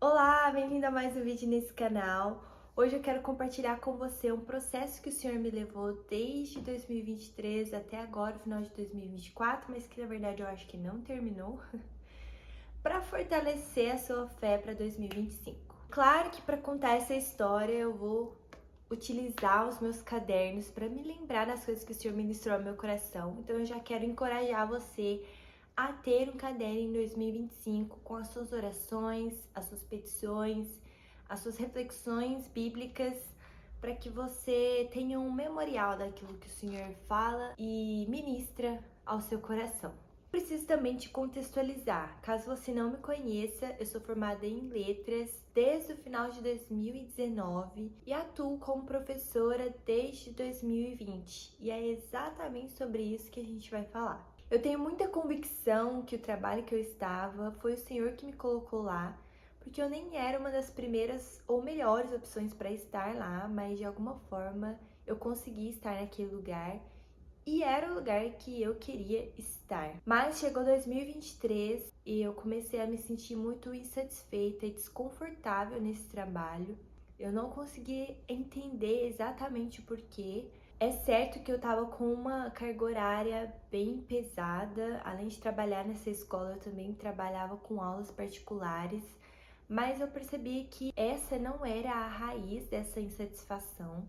Olá, bem-vindo a mais um vídeo nesse canal. Hoje eu quero compartilhar com você um processo que o Senhor me levou desde 2023 até agora, final de 2024, mas que na verdade eu acho que não terminou, para fortalecer a sua fé para 2025. Claro que para contar essa história eu vou utilizar os meus cadernos para me lembrar das coisas que o Senhor ministrou ao meu coração. Então eu já quero encorajar você a ter um caderno em 2025 com as suas orações, as suas petições, as suas reflexões bíblicas, para que você tenha um memorial daquilo que o Senhor fala e ministra ao seu coração. Preciso também te contextualizar. Caso você não me conheça, eu sou formada em letras desde o final de 2019 e atuo como professora desde 2020. E é exatamente sobre isso que a gente vai falar. Eu tenho muita convicção que o trabalho que eu estava foi o Senhor que me colocou lá, porque eu nem era uma das primeiras ou melhores opções para estar lá, mas de alguma forma eu consegui estar naquele lugar e era o lugar que eu queria estar. Mas chegou 2023 e eu comecei a me sentir muito insatisfeita e desconfortável nesse trabalho. Eu não consegui entender exatamente o porquê. É certo que eu tava com uma carga horária bem pesada. Além de trabalhar nessa escola, eu também trabalhava com aulas particulares. Mas eu percebi que essa não era a raiz dessa insatisfação.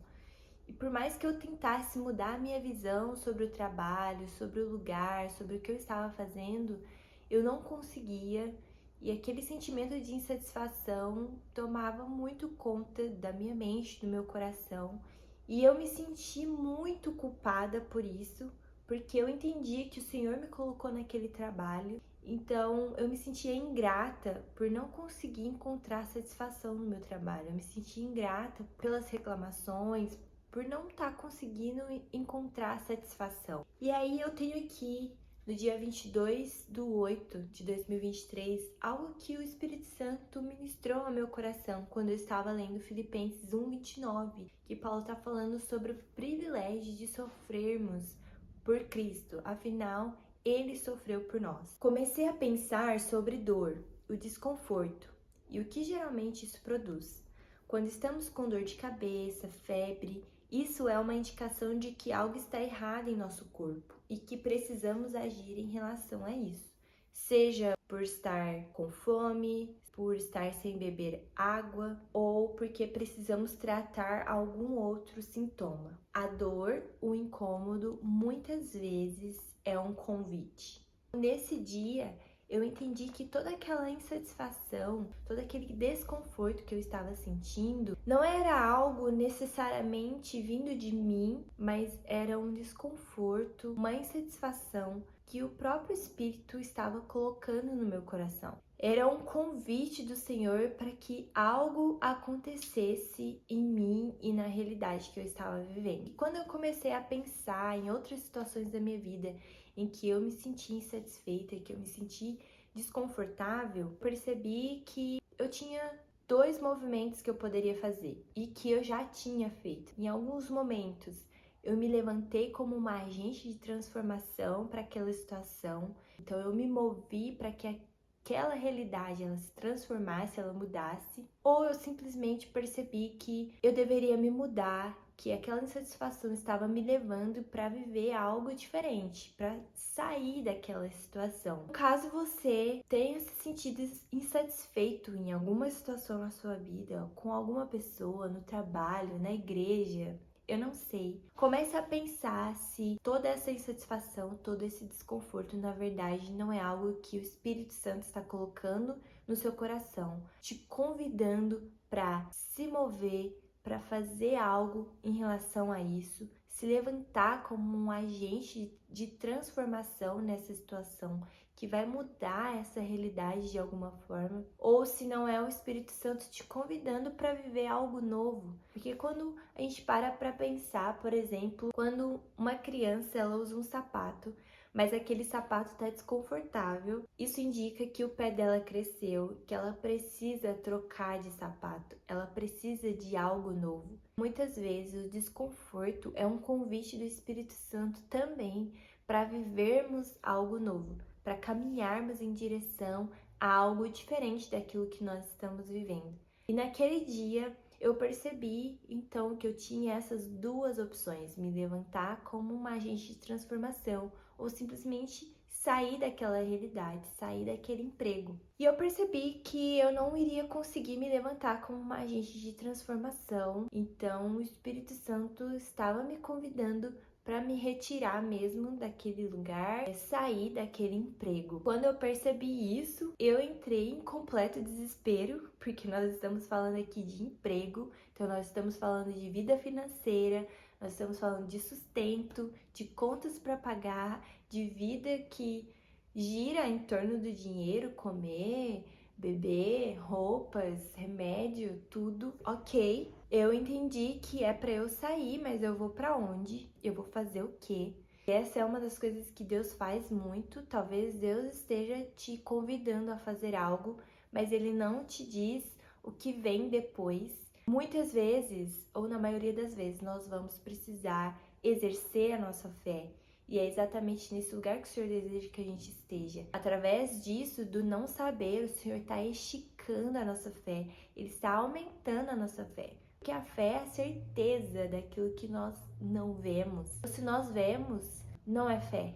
E por mais que eu tentasse mudar a minha visão sobre o trabalho, sobre o lugar, sobre o que eu estava fazendo, eu não conseguia. E aquele sentimento de insatisfação tomava muito conta da minha mente, do meu coração. E eu me senti muito culpada por isso, porque eu entendi que o Senhor me colocou naquele trabalho. Então eu me sentia ingrata por não conseguir encontrar satisfação no meu trabalho. Eu me sentia ingrata pelas reclamações, por não estar conseguindo encontrar satisfação. E aí eu tenho aqui, no dia 22/8 de 2023, algo que o Espírito Santo ministrou ao meu coração quando eu estava lendo Filipenses 1:29, que Paulo está falando sobre o privilégio de sofrermos por Cristo, afinal, ele sofreu por nós. Comecei a pensar sobre dor, o desconforto e o que geralmente isso produz. Quando estamos com dor de cabeça, febre, isso é uma indicação de que algo está errado em nosso corpo e que precisamos agir em relação a isso. Seja por estar com fome, por estar sem beber água ou porque precisamos tratar algum outro sintoma. A dor, o incômodo, muitas vezes é um convite. Nesse dia, eu entendi que toda aquela insatisfação, todo aquele desconforto que eu estava sentindo, não era algo necessariamente vindo de mim, mas era um desconforto, uma insatisfação que o próprio Espírito estava colocando no meu coração. Era um convite do Senhor para que algo acontecesse em mim e na realidade que eu estava vivendo. E quando eu comecei a pensar em outras situações da minha vida em que eu me senti insatisfeita, que eu me senti desconfortável, percebi que eu tinha dois movimentos que eu poderia fazer e que eu já tinha feito. Em alguns momentos, eu me levantei como uma agente de transformação para aquela situação. Então eu me movi para que aquela realidade ela se transformasse, ela mudasse, ou eu simplesmente percebi que eu deveria me mudar, que aquela insatisfação estava me levando para viver algo diferente, para sair daquela situação. Caso você tenha se sentido insatisfeito em alguma situação na sua vida, com alguma pessoa, no trabalho, na igreja, eu não sei. Comece a pensar se toda essa insatisfação, todo esse desconforto, na verdade, não é algo que o Espírito Santo está colocando no seu coração, te convidando para se mover, para fazer algo em relação a isso, se levantar como um agente de transformação nessa situação que vai mudar essa realidade de alguma forma, ou se não é o Espírito Santo te convidando para viver algo novo. Porque quando a gente para pensar, por exemplo, quando uma criança ela usa um sapato, mas aquele sapato está desconfortável, isso indica que o pé dela cresceu, que ela precisa trocar de sapato, ela precisa de algo novo. Muitas vezes o desconforto é um convite do Espírito Santo também para vivermos algo novo, para caminharmos em direção a algo diferente daquilo que nós estamos vivendo. E naquele dia eu percebi então que eu tinha essas duas opções: me levantar como uma agente de transformação ou simplesmente sair daquela realidade, sair daquele emprego. E eu percebi que eu não iria conseguir me levantar como uma agente de transformação, então o Espírito Santo estava me convidando para me retirar mesmo daquele lugar, sair daquele emprego. Quando eu percebi isso, eu entrei em completo desespero, porque nós estamos falando aqui de emprego, então nós estamos falando de vida financeira, nós estamos falando de sustento, de contas para pagar, de vida que gira em torno do dinheiro, comer, beber, roupas, remédio, tudo. Ok, eu entendi que é para eu sair, mas eu vou para onde? Eu vou fazer o quê? Essa é uma das coisas que Deus faz muito. Talvez Deus esteja te convidando a fazer algo, mas Ele não te diz o que vem depois. Muitas vezes, ou na maioria das vezes, nós vamos precisar exercer a nossa fé. E é exatamente nesse lugar que o Senhor deseja que a gente esteja. Através disso, do não saber, o Senhor está esticando a nossa fé. Ele está aumentando a nossa fé. Porque a fé é a certeza daquilo que nós não vemos. Se nós vemos, não é fé.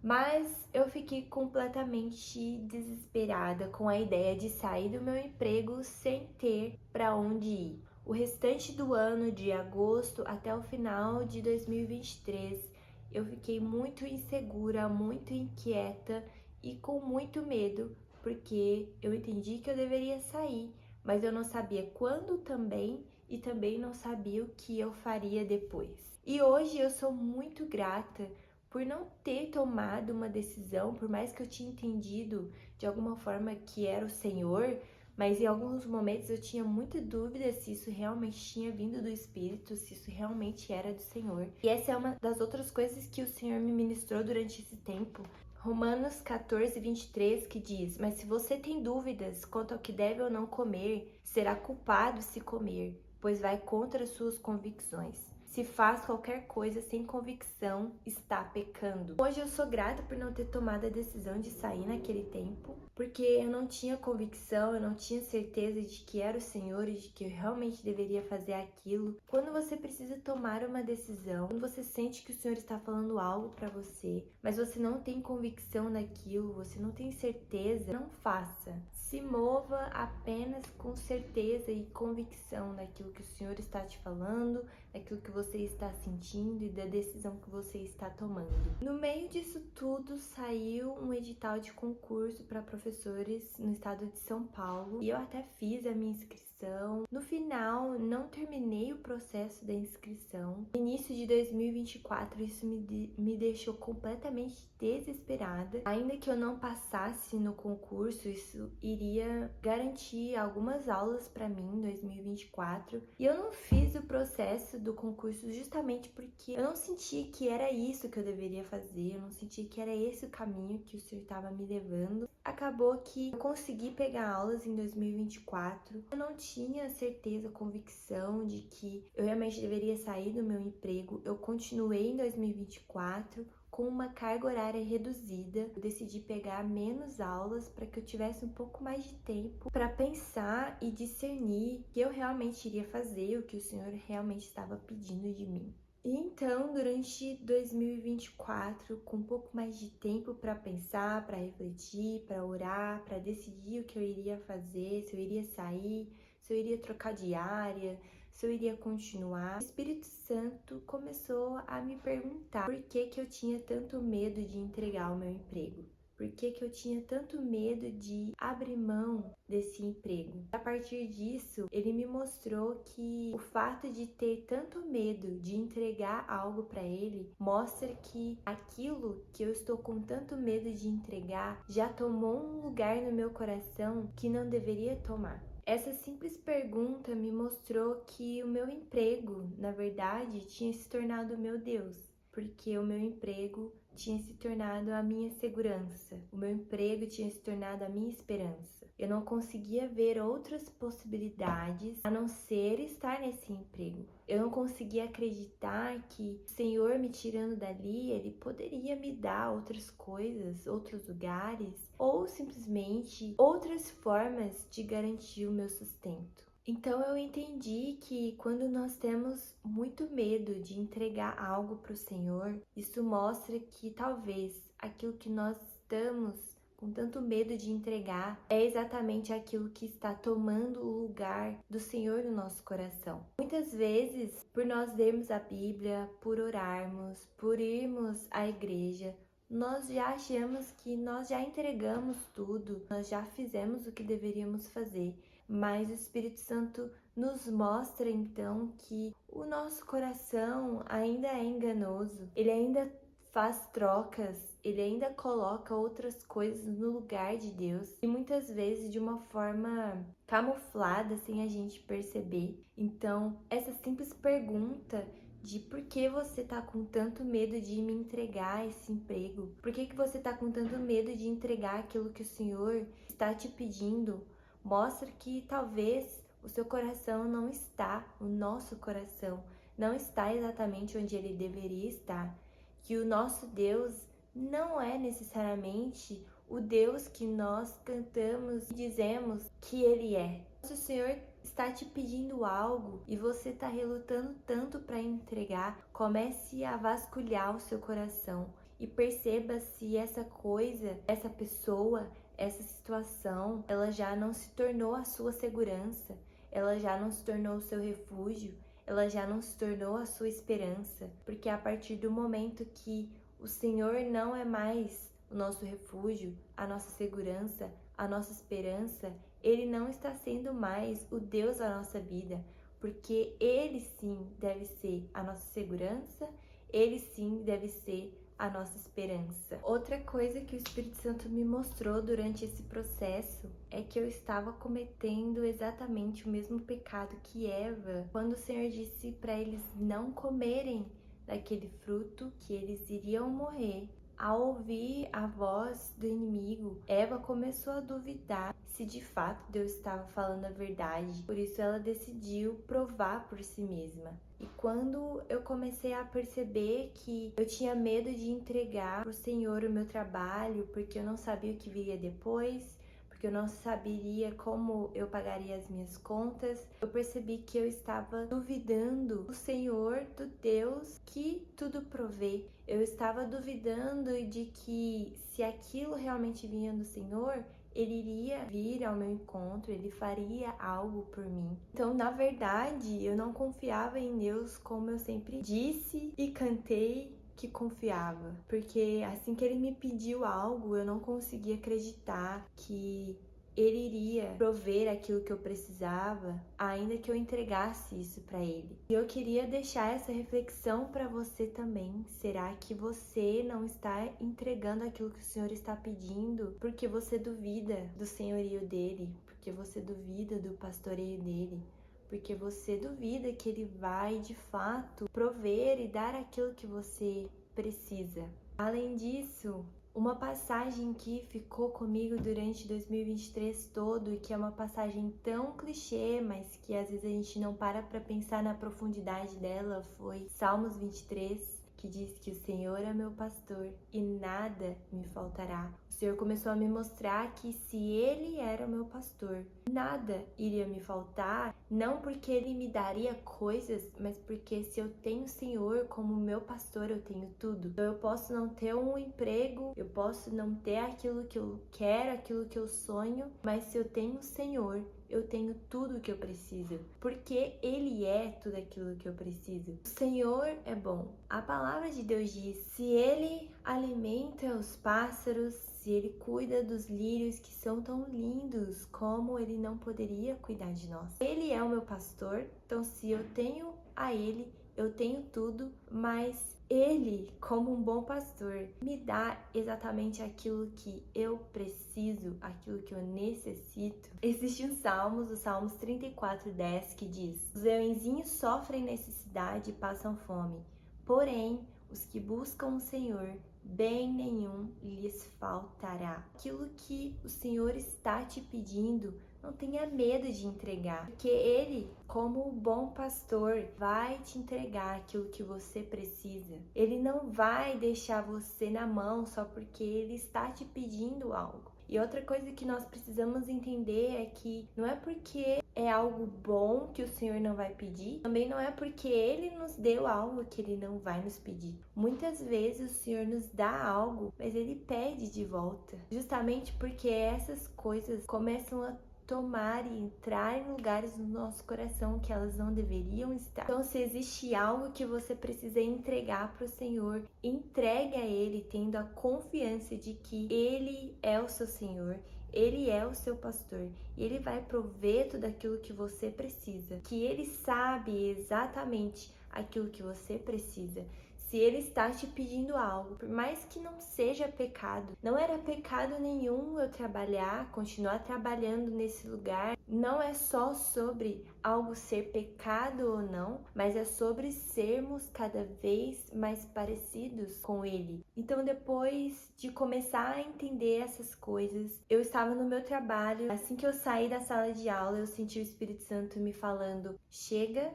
Mas eu fiquei completamente desesperada com a ideia de sair do meu emprego sem ter para onde ir. O restante do ano, de agosto até o final de 2023, eu fiquei muito insegura, muito inquieta e com muito medo, porque eu entendi que eu deveria sair, mas eu não sabia quando também e também não sabia o que eu faria depois. E hoje eu sou muito grata por não ter tomado uma decisão, por mais que eu tinha entendido de alguma forma que era o Senhor, mas em alguns momentos eu tinha muita dúvida se isso realmente tinha vindo do Espírito, se isso realmente era do Senhor. E essa é uma das outras coisas que o Senhor me ministrou durante esse tempo. Romanos 14, 23, que diz: mas se você tem dúvidas quanto ao que deve ou não comer, será culpado se comer, pois vai contra as suas convicções. Se faz qualquer coisa sem convicção, está pecando. Hoje eu sou grata por não ter tomado a decisão de sair naquele tempo, porque eu não tinha convicção, eu não tinha certeza de que era o Senhor e de que eu realmente deveria fazer aquilo. Quando você precisa tomar uma decisão, quando você sente que o Senhor está falando algo para você, mas você não tem convicção naquilo, você não tem certeza, não faça. Se mova apenas com certeza e convicção daquilo que o Senhor está te falando, daquilo que você está sentindo e da decisão que você está tomando. No meio disso tudo, saiu um edital de concurso para professores no estado de São Paulo e eu até fiz a minha inscrição. No final, não terminei o processo da inscrição. No início de 2024, isso me deixou completamente desesperada. Ainda que eu não passasse no concurso, isso iria garantir algumas aulas para mim em 2024. E eu não fiz o processo do concurso justamente porque eu não senti que era isso que eu deveria fazer, eu não senti que era esse o caminho que o Senhor estava me levando. Acabou que eu consegui pegar aulas em 2024. Eu não tinha certeza, convicção de que eu realmente deveria sair do meu emprego. Eu continuei em 2024 com uma carga horária reduzida. Eu decidi pegar menos aulas para que eu tivesse um pouco mais de tempo para pensar e discernir o que eu realmente iria fazer, o que o Senhor realmente estava pedindo de mim. E então, durante 2024, com um pouco mais de tempo para pensar, para refletir, para orar, para decidir o que eu iria fazer, se eu iria sair, se eu iria trocar de área, se eu iria continuar, o Espírito Santo começou a me perguntar por que eu tinha tanto medo de entregar o meu emprego. Por que eu tinha tanto medo de abrir mão desse emprego? A partir disso, ele me mostrou que o fato de ter tanto medo de entregar algo para ele mostra que aquilo que eu estou com tanto medo de entregar já tomou um lugar no meu coração que não deveria tomar. Essa simples pergunta me mostrou que o meu emprego, na verdade, tinha se tornado o meu Deus. porque o meu emprego tinha se tornado a minha segurança. O meu emprego tinha se tornado a minha esperança. Eu não conseguia ver outras possibilidades a não ser estar nesse emprego. Eu não conseguia acreditar que o Senhor me tirando dali, Ele poderia me dar outras coisas, outros lugares, ou simplesmente outras formas de garantir o meu sustento. Então eu entendi que quando nós temos muito medo de entregar algo para o Senhor, isso mostra que talvez aquilo que nós estamos com tanto medo de entregar é exatamente aquilo que está tomando o lugar do Senhor no nosso coração. Muitas vezes, por nós lermos a Bíblia, por orarmos, por irmos à igreja, nós já achamos que nós já entregamos tudo, nós já fizemos o que deveríamos fazer. Mas o Espírito Santo nos mostra então que o nosso coração ainda é enganoso, ele ainda faz trocas, ele ainda coloca outras coisas no lugar de Deus e muitas vezes de uma forma camuflada sem a gente perceber. Então, essa simples pergunta de por que você tá com tanto medo de me entregar esse emprego? Por que você tá com tanto medo de entregar aquilo que o Senhor está te pedindo? Mostra que talvez o seu coração não está, o nosso coração não está exatamente onde ele deveria estar. Que o nosso Deus não é necessariamente o Deus que nós cantamos e dizemos que Ele é. Se o Senhor está te pedindo algo e você está relutando tanto para entregar, comece a vasculhar o seu coração e perceba se essa coisa, essa pessoa, essa situação, ela já não se tornou a sua segurança, ela já não se tornou o seu refúgio, ela já não se tornou a sua esperança, porque a partir do momento que o Senhor não é mais o nosso refúgio, a nossa segurança, a nossa esperança, Ele não está sendo mais o Deus da nossa vida, porque Ele sim deve ser a nossa segurança, Ele sim deve ser a nossa esperança. Outra coisa que o Espírito Santo me mostrou durante esse processo é que eu estava cometendo exatamente o mesmo pecado que Eva, quando o Senhor disse para eles não comerem daquele fruto, que eles iriam morrer. Ao ouvir a voz do inimigo, Eva começou a duvidar se de fato Deus estava falando a verdade. Por isso ela decidiu provar por si mesma. E quando eu comecei a perceber que eu tinha medo de entregar para o Senhor o meu trabalho, porque eu não sabia o que viria depois, porque eu não saberia como eu pagaria as minhas contas, eu percebi que eu estava duvidando do Senhor, do Deus que tudo provê. Eu estava duvidando de que se aquilo realmente vinha do Senhor, Ele iria vir ao meu encontro, Ele faria algo por mim. Então, na verdade, eu não confiava em Deus como eu sempre disse e cantei que confiava, porque assim que Ele me pediu algo, eu não conseguia acreditar que Ele iria prover aquilo que eu precisava, ainda que eu entregasse isso para Ele. E eu queria deixar essa reflexão para você também. Será que você não está entregando aquilo que o Senhor está pedindo porque você duvida do senhorio dele, porque você duvida do pastoreio dele? Porque você duvida que Ele vai, de fato, prover e dar aquilo que você precisa. Além disso, uma passagem que ficou comigo durante 2023 todo e que é uma passagem tão clichê, mas que às vezes a gente não para pensar na profundidade dela, foi Salmos 23, que diz que o Senhor é meu pastor e nada me faltará. O Senhor começou a me mostrar que se Ele era o meu pastor, nada iria me faltar, não porque Ele me daria coisas, mas porque se eu tenho o Senhor como meu pastor, eu tenho tudo. Então eu posso não ter um emprego, eu posso não ter aquilo que eu quero, aquilo que eu sonho, mas se eu tenho o Senhor, eu tenho tudo o que eu preciso, porque Ele é tudo aquilo que eu preciso. O Senhor é bom. A palavra de Deus diz: se Ele alimenta os pássaros, se Ele cuida dos lírios que são tão lindos, como Ele não poderia cuidar de nós? Ele é o meu pastor, então se eu tenho a Ele, eu tenho tudo, mas Ele, como um bom pastor, me dá exatamente aquilo que eu preciso, aquilo que eu necessito. Existe um Salmos, o Salmos 34:10, que diz: os leõezinhos sofrem necessidade e passam fome, porém Os que buscam o Senhor, bem nenhum lhes faltará. Aquilo que o Senhor está te pedindo, não tenha medo de entregar, porque Ele, como o bom pastor, vai te entregar aquilo que você precisa. Ele não vai deixar você na mão só porque Ele está te pedindo algo. E outra coisa que nós precisamos entender é que não é porque é algo bom que o Senhor não vai pedir, também não é porque Ele nos deu algo que Ele não vai nos pedir. Muitas vezes o Senhor nos dá algo, mas Ele pede de volta, justamente porque essas coisas começam a tomar e entrar em lugares no nosso coração que elas não deveriam estar. Então, se existe algo que você precisa entregar para o Senhor, entregue a Ele, tendo a confiança de que Ele é o seu Senhor, Ele é o seu pastor e Ele vai prover tudo aquilo que você precisa, que Ele sabe exatamente aquilo que você precisa. Se Ele está te pedindo algo, por mais que não seja pecado, não era pecado nenhum eu trabalhar, continuar trabalhando nesse lugar. Não é só sobre algo ser pecado ou não, mas é sobre sermos cada vez mais parecidos com Ele. Então, depois de começar a entender essas coisas, eu estava no meu trabalho. Assim que eu saí da sala de aula, eu senti o Espírito Santo me falando: chega.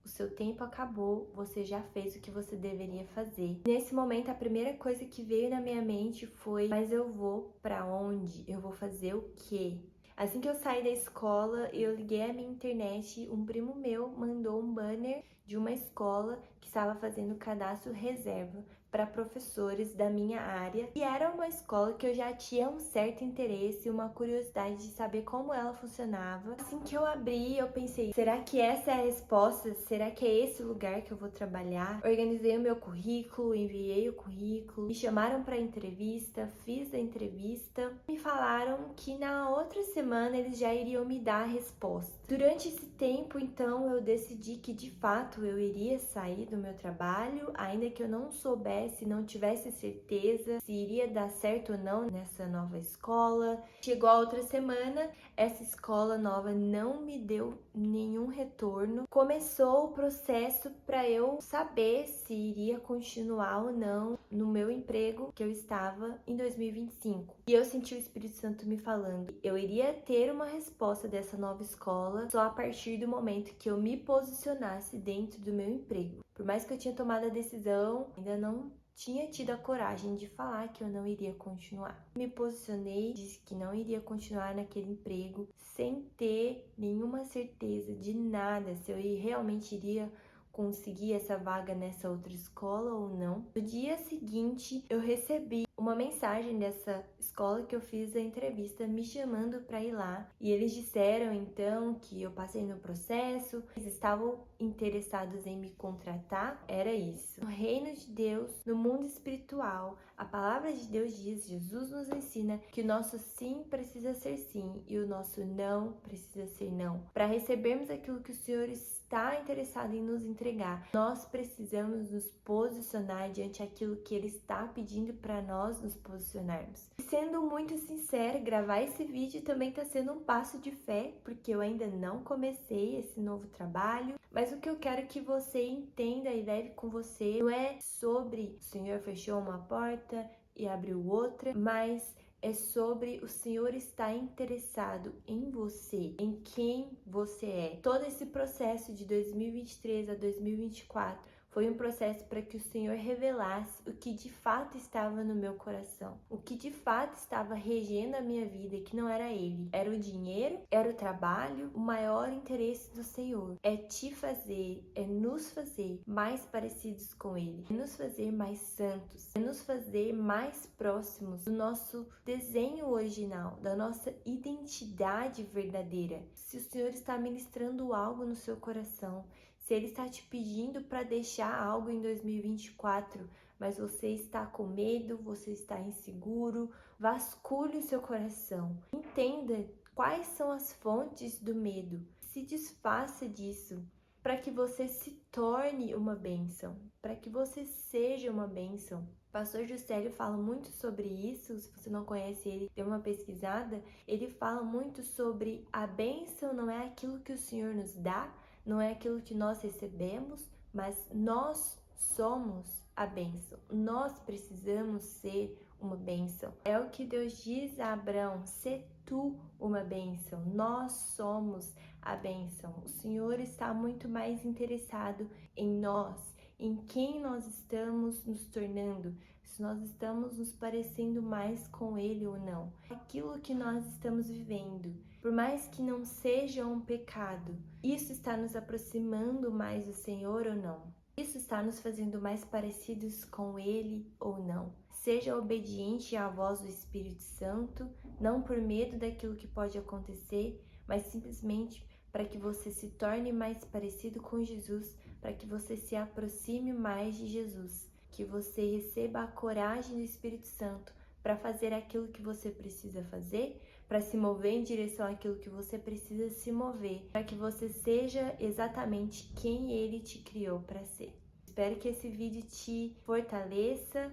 O seu tempo acabou, você já fez o que você deveria fazer. Nesse momento, a primeira coisa que veio na minha mente foi: mas eu vou pra onde? Eu vou fazer o quê? Assim que eu saí da escola, eu liguei a minha internet, um primo meu mandou um banner de uma escola que estava fazendo cadastro reserva para professores da minha área, e era uma escola que eu já tinha um certo interesse, uma curiosidade de saber como ela funcionava. Assim que eu abri, eu pensei: será que essa é a resposta? Será que é esse lugar que eu vou trabalhar? Organizei o meu currículo, enviei o currículo, me chamaram para entrevista, fiz a entrevista, me falaram que na outra semana eles já iriam me dar a resposta. Durante esse tempo, então, eu decidi que de fato eu iria sair do meu trabalho, ainda que eu não soubesse, não tivesse certeza se iria dar certo ou não nessa nova escola. Chegou a outra semana, essa escola nova não me deu nenhum retorno. Começou o processo para eu saber se iria continuar ou não no meu emprego que eu estava em 2025. E eu senti o Espírito Santo me falando: eu iria ter uma resposta dessa nova escola só a partir do momento que eu me posicionasse dentro do meu emprego. Por mais que eu tinha tomado a decisão, ainda não tinha tido a coragem de falar que eu não iria continuar. Me posicionei, disse que não iria continuar naquele emprego sem ter nenhuma certeza de nada, se eu realmente iria conseguir essa vaga nessa outra escola ou não. No dia seguinte, eu recebi uma mensagem dessa escola que eu fiz a entrevista me chamando para ir lá, e eles disseram então que eu passei no processo, eles estavam interessados em me contratar. Era isso. No reino de Deus, no mundo espiritual, a palavra de Deus diz, Jesus nos ensina que o nosso sim precisa ser sim e o nosso não precisa ser não. Para recebermos aquilo que o Senhor está interessado em nos entregar, nós precisamos nos posicionar diante daquilo que Ele está pedindo para nós nos posicionarmos. E sendo muito sincera, gravar esse vídeo também está sendo um passo de fé, porque eu ainda não comecei esse novo trabalho, mas o que eu quero que você entenda e leve com você não é sobre o Senhor fechou uma porta e abriu outra, mas é sobre o Senhor estar interessado em você, em quem você é. Todo esse processo de 2023 a 2024 foi um processo para que o Senhor revelasse o que de fato estava no meu coração, o que de fato estava regendo a minha vida, que não era Ele. Era o dinheiro, era o trabalho. O maior interesse do Senhor é te fazer, é nos fazer mais parecidos com Ele, é nos fazer mais santos, é nos fazer mais próximos do nosso desenho original, da nossa identidade verdadeira. Se o Senhor está ministrando algo no seu coração, se Ele está te pedindo para deixar algo em 2024, mas você está com medo, você está inseguro, vasculhe o seu coração. Entenda quais são as fontes do medo. Se desfaça disso, para que você se torne uma bênção, para que você seja uma bênção. O pastor Juscelio fala muito sobre isso. Se você não conhece ele, dê uma pesquisada. Ele fala muito sobre a bênção não é aquilo que o Senhor nos dá, não é aquilo que nós recebemos, mas nós somos a bênção. Nós precisamos ser uma bênção. É o que Deus diz a Abraão: sê tu uma bênção. Nós somos a bênção. O Senhor está muito mais interessado em nós, em quem nós estamos nos tornando, se nós estamos nos parecendo mais com Ele ou não. Aquilo que nós estamos vivendo, por mais que não seja um pecado, isso está nos aproximando mais do Senhor ou não? Isso está nos fazendo mais parecidos com Ele ou não? Seja obediente à voz do Espírito Santo, não por medo daquilo que pode acontecer, mas simplesmente para que você se torne mais parecido com Jesus, para que você se aproxime mais de Jesus, que você receba a coragem do Espírito Santo para fazer aquilo que você precisa fazer, para se mover em direção àquilo que você precisa se mover, para que você seja exatamente quem Ele te criou para ser. Espero que esse vídeo te fortaleça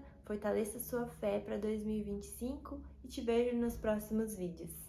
sua fé para 2025 e te vejo nos próximos vídeos.